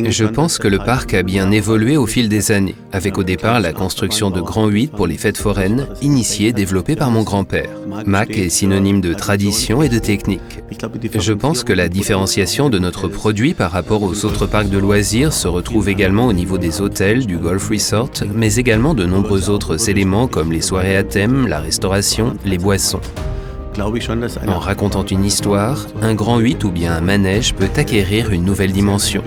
Je pense que le parc a bien évolué au fil des années, avec au départ la construction de grands huîtres pour les fêtes foraines, initiée et développée par mon grand-père. Mac est synonyme de tradition et de technique. Je pense que la différenciation de notre produit par rapport aux autres parcs de loisirs se retrouve également au niveau des hôtels, du golf resort, mais également de nombreux autres éléments comme les soirées à thème, la restauration, les boissons. En racontant une histoire, un grand huître ou bien un manège peut acquérir une nouvelle dimension.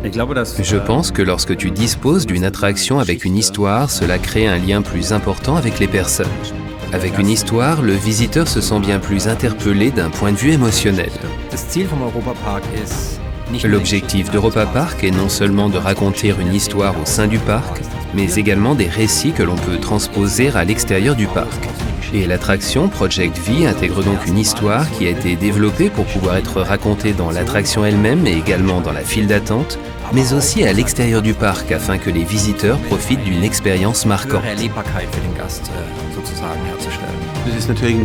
Je pense que lorsque tu disposes d'une attraction avec une histoire, cela crée un lien plus important avec les personnes. Avec une histoire, le visiteur se sent bien plus interpellé d'un point de vue émotionnel. L'objectif d'Europa Park est non seulement de raconter une histoire au sein du parc, mais également des récits que l'on peut transposer à l'extérieur du parc. Et l'attraction Project V intègre donc une histoire qui a été développée pour pouvoir être racontée dans l'attraction elle-même et également dans la file d'attente, mais aussi à l'extérieur du parc afin que les visiteurs profitent d'une expérience marquante.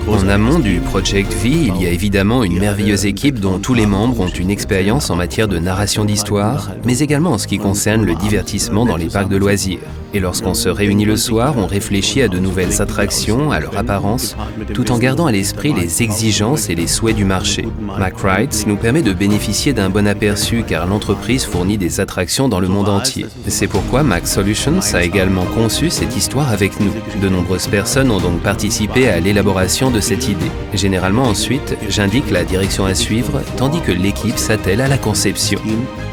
En amont du Project V, il y a évidemment une merveilleuse équipe dont tous les membres ont une expérience en matière de narration d'histoire, mais également en ce qui concerne le divertissement dans les parcs de loisirs. Et lorsqu'on se réunit le soir, on réfléchit à de nouvelles attractions, à leur apparence, tout en gardant à l'esprit les exigences et les souhaits du marché. Mack Rides nous permet de bénéficier d'un bon aperçu car l'entreprise fournit des attractions dans le monde entier. C'est pourquoi Mack Solutions a également conçu cette histoire avec nous. De nombreuses personnes ont donc participé à l'élaboration de cette idée. Généralement ensuite, j'indique la direction à suivre, tandis que l'équipe s'attelle à la conception.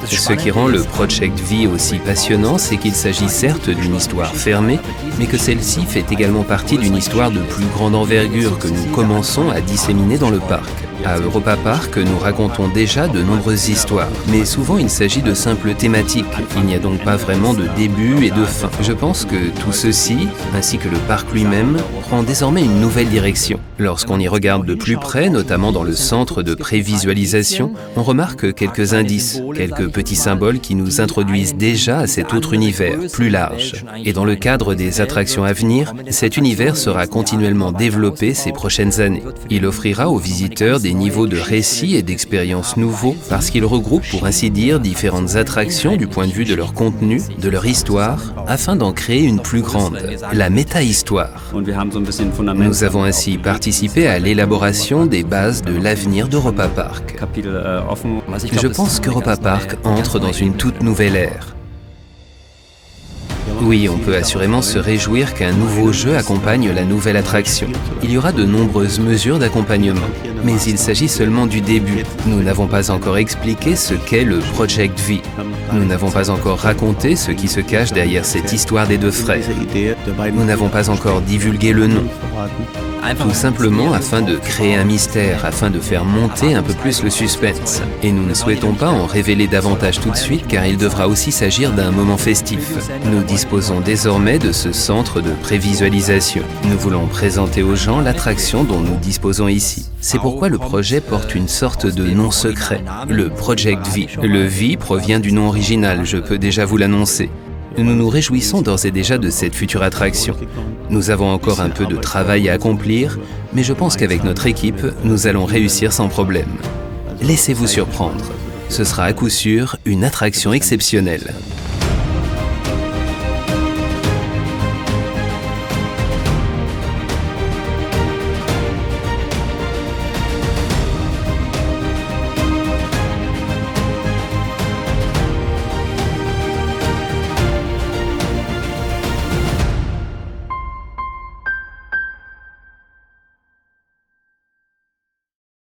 Ce qui rend le Project V aussi passionnant, c'est qu'il s'agit certes d'une histoire fermée, mais que celle-ci fait également partie d'une histoire de plus grande envergure que nous commençons à disséminer dans le parc. À Europa Park, nous racontons déjà de nombreuses histoires, mais souvent il s'agit de simples thématiques. Il n'y a donc pas vraiment de début et de fin. Je pense que tout ceci, ainsi que le parc lui-même, prend désormais une nouvelle direction. Lorsqu'on y regarde de plus près, notamment dans le centre de prévisualisation, on remarque quelques indices, quelques petits symboles qui nous introduisent déjà à cet autre univers, plus large. Et dans le cadre des attractions à venir, cet univers sera continuellement développé ces prochaines années. Il offrira aux visiteurs des niveaux de récits et d'expériences nouveaux parce qu'il regroupe, pour ainsi dire, différentes attractions du point de vue de leur contenu, de leur histoire, afin d'en créer une plus grande, la méta-histoire. Nous avons ainsi participé à l'élaboration des bases de l'avenir d'Europa Park. Je pense qu'Europa Park entre dans une toute nouvelle ère. Oui, on peut assurément se réjouir qu'un nouveau jeu accompagne la nouvelle attraction. Il y aura de nombreuses mesures d'accompagnement, mais il s'agit seulement du début. Nous n'avons pas encore expliqué ce qu'est le Project V. Nous n'avons pas encore raconté ce qui se cache derrière cette histoire des deux frères. Nous n'avons pas encore divulgué le nom. Tout simplement afin de créer un mystère, afin de faire monter un peu plus le suspense. Et nous ne souhaitons pas en révéler davantage tout de suite car il devra aussi s'agir d'un moment festif. Nous disposons désormais de ce centre de prévisualisation. Nous voulons présenter aux gens l'attraction dont nous disposons ici. C'est pourquoi le projet porte une sorte de nom secret, le Project V. Le V provient du nom original, je peux déjà vous l'annoncer. Nous nous réjouissons d'ores et déjà de cette future attraction. Nous avons encore un peu de travail à accomplir, mais je pense qu'avec notre équipe, nous allons réussir sans problème. Laissez-vous surprendre. Ce sera à coup sûr une attraction exceptionnelle.